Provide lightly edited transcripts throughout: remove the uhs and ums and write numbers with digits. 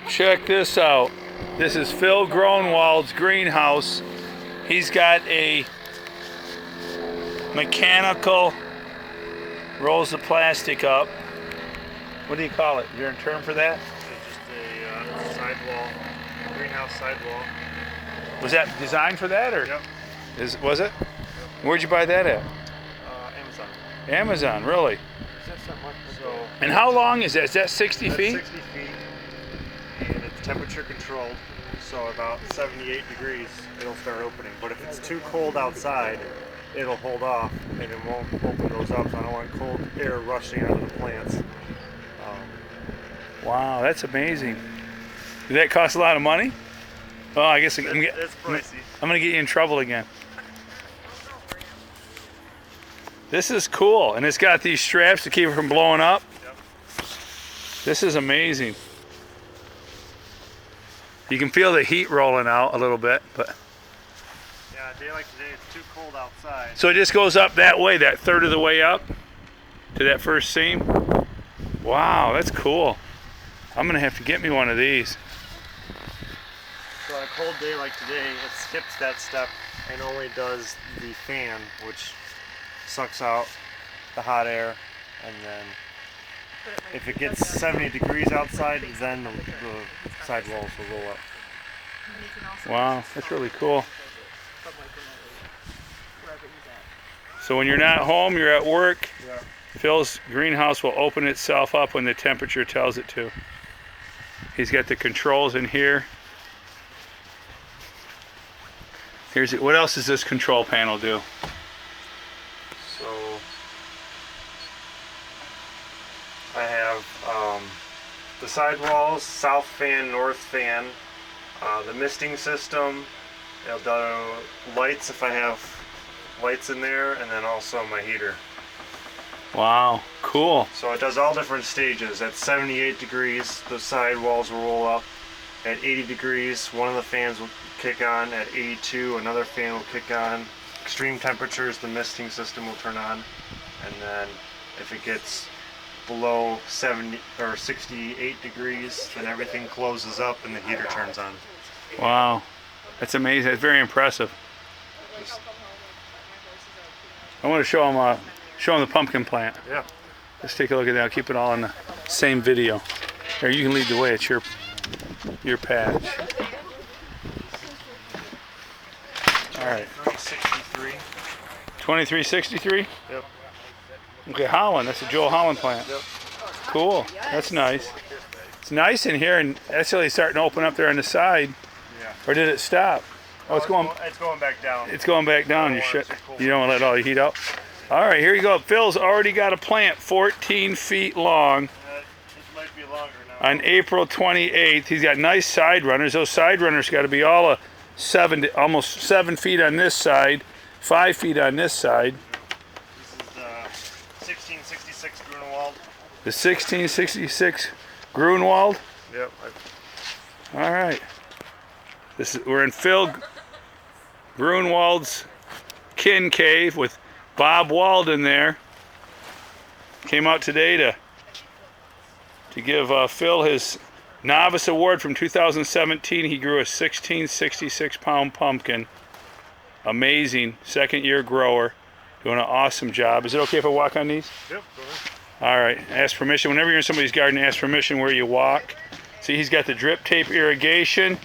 Check this out. This is Phil Gronwald's greenhouse. He's got a mechanical, rolls the plastic up. What do you call it? Is there a term for that? It's just a sidewall, greenhouse sidewall. Was that designed for that, or? Yep. Was it? Yep. Where'd you buy that at? Amazon. Amazon, really? So, and how long is that? Is that 60 feet? 60 feet, and it's temperature controlled. So about 78 degrees, it'll start opening. But if it's too cold outside, it'll hold off, and it won't open those up. So I don't want cold air rushing out of the plants. Wow, that's amazing. Did that cost a lot of money? Oh, I guess it's pricey. I'm going to get you in trouble again. This is cool, and it's got these straps to keep it from blowing up. Yep. This is amazing. You can feel the heat rolling out a little bit, but yeah, a day like today, it's too cold outside. so it just goes up that way, that third of the way up to that first seam. Wow, that's cool. I'm gonna have to get me one of these. So on a cold day like today, it skips that step and only does the fan, which sucks out the hot air, and then if it gets 70 degrees outside, then the sidewalls will roll up. Wow, that's really cool. So when you're not home, you're at work, Yeah. Phil's greenhouse will open itself up when the temperature tells it to. He's got the controls in here. Here's it. What else does this control panel do? So I have the sidewalls, south fan, north fan, the misting system. It'll do lights if I have lights in there, and then also my heater. Wow, cool. So it does all different stages. At 78 degrees, the sidewalls will roll up. At 80 degrees, one of the fans will kick on. At 82, another fan will kick on. Extreme temperatures, the misting system will turn on. And then if it gets below 70 or 68 degrees, then everything closes up and the heater turns on. Wow, that's amazing. It's very impressive. I want to show him the pumpkin plant. Yeah. Let's take a look at that. I'll keep it all in the same video. Here, you can lead the way. It's your patch. All right. 63. 2363? Yep. Okay, Holland. That's a Joel Holland plant. Yep. Cool. That's nice. It's nice in here, and that's really starting to open up there on the side. Yeah. Or did it stop? Oh, it's going. It's going back down. It's going back down. You don't want to let all the heat out. All right, here you go. Phil's already got a plant 14 feet long. It might be longer now. On April 28th, he's got nice side runners. Those side runners got to be all almost 7 feet on this side, 5 feet on this side. This is the 1666 Grunewald. The 1666 Grunewald. Yep. All right. We're in Phil Grunwald's kin cave with Bob Walden there. Came out today to give Phil his novice award from 2017. He grew a 1666 pound pumpkin. Amazing, second year grower. Doing an awesome job. Is it okay if I walk on these? Yep, go ahead. All right, ask permission. Whenever you're in somebody's garden, ask permission where you walk. See, he's got the drip tape irrigation.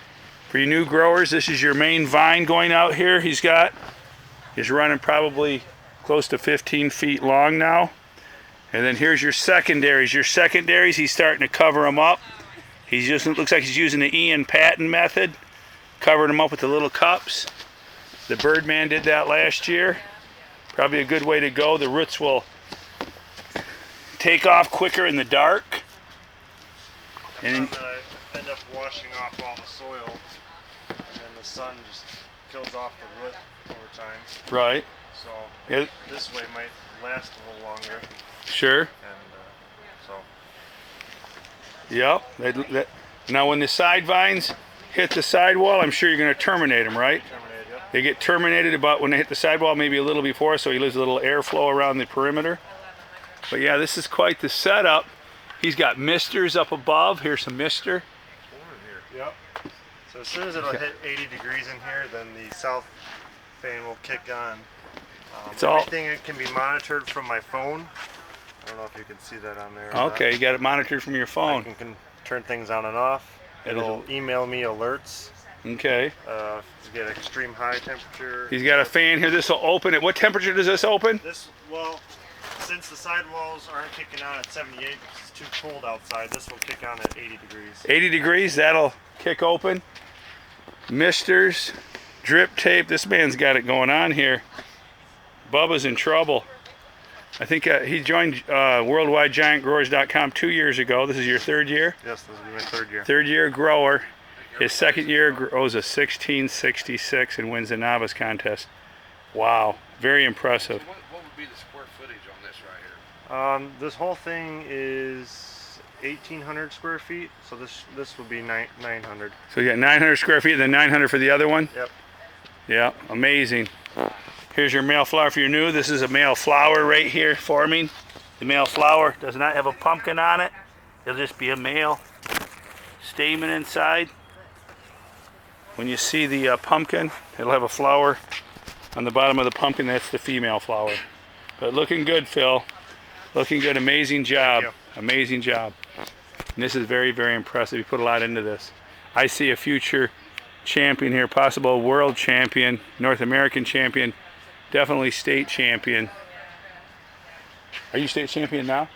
For you new growers, this is your main vine going out here. He's running probably close to 15 feet long now. And then here's your secondaries. Your secondaries, he's starting to cover them up. Looks like he's using the Ian Patton method, covering them up with the little cups. The Birdman did that last year. Probably a good way to go. The roots will take off quicker in the dark. And I end up washing off all the soil, and then the sun just kills off the root over time. Right. So Yeah. this way might last a little longer. Sure. And Yep. Now when the side vines hit the sidewall, I'm sure you're going to terminate them, right? terminate, yep. They get terminated about when they hit the sidewall, maybe a little before, so he leaves a little airflow around the perimeter. But yeah, this is quite the setup. He's got misters up above. Here's some mister. Yep. So as soon as it'll hit 80 degrees in here, then the south fan will kick on. Everything can be monitored from my phone. I don't know if you can see that on there. Okay, you got it monitored from your phone. I can turn things on and off. It'll email me alerts. Okay. You get extreme high temperature. He's got a fan here. This will open at what temperature does this open? Well, since the sidewalls aren't kicking on at 78 because it's too cold outside, this will kick on at 80 degrees. 80 degrees, that'll kick open. Misters, drip tape. This man's got it going on here. Bubba's in trouble. I think he joined WorldwideGiantGrowers.com 2 years ago. This is your third year? Yes, this will be my third year. Third year grower. His second year grows a 1666 and wins the novice contest. Wow, very impressive. What would be the square footage on this right here? This whole thing is 1,800 square feet, so this will be 900. So you got 900 square feet and then 900 for the other one? Yep. Yeah, amazing. Here's your male flower. If you're new, this is a male flower right here forming. The male flower does not have a pumpkin on it. It'll just be a male stamen inside. When you see the pumpkin, it'll have a flower on the bottom of the pumpkin. That's the female flower. But looking good, Phil. Looking good. Amazing job. Amazing job. And this is very, very impressive. You put a lot into this. I see a future champion here, possible world champion, North American champion, definitely state champion. Are you state champion now?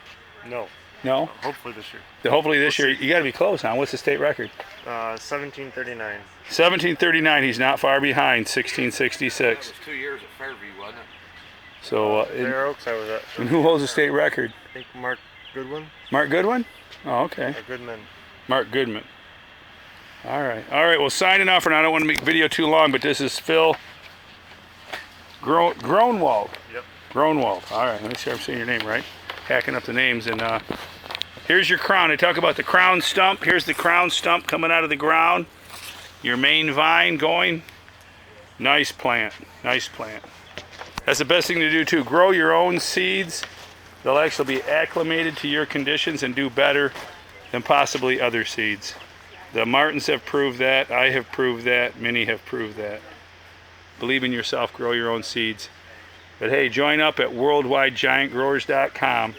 No. No? Hopefully this year. Hopefully this year. You got to be close, huh? What's the state record? 1739. 1739. He's not far behind. 1666. That was 2 years at Fairview, wasn't it? So, Fair Oaks, I was at. and who holds the state record? I think Mark Goodwin. Mark Goodwin? Oh, okay. Or Goodman. Mark Goodman. All right. All right. Well, signing off, and I don't want to make the video too long, but this is Phil Groenwald. Yep. Groenwald. All right. Let me see if I'm saying your name right. Hacking up the names. And here's your crown. I talk about the crown stump. Here's the crown stump coming out of the ground. Your main vine going. Nice plant. Nice plant. That's the best thing to do too. Grow your own seeds. They'll actually be acclimated to your conditions and do better than possibly other seeds. The Martins have proved that. I have proved that. Many have proved that. Believe in yourself. Grow your own seeds. But hey, join up at WorldwideGiantGrowers.com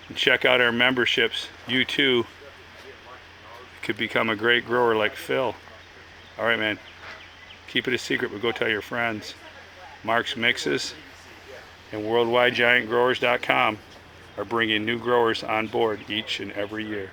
and check out our memberships. You too could become a great grower like Phil. All right, man. Keep it a secret, but go tell your friends. Mark's Mixes and WorldwideGiantGrowers.com are bringing new growers on board each and every year.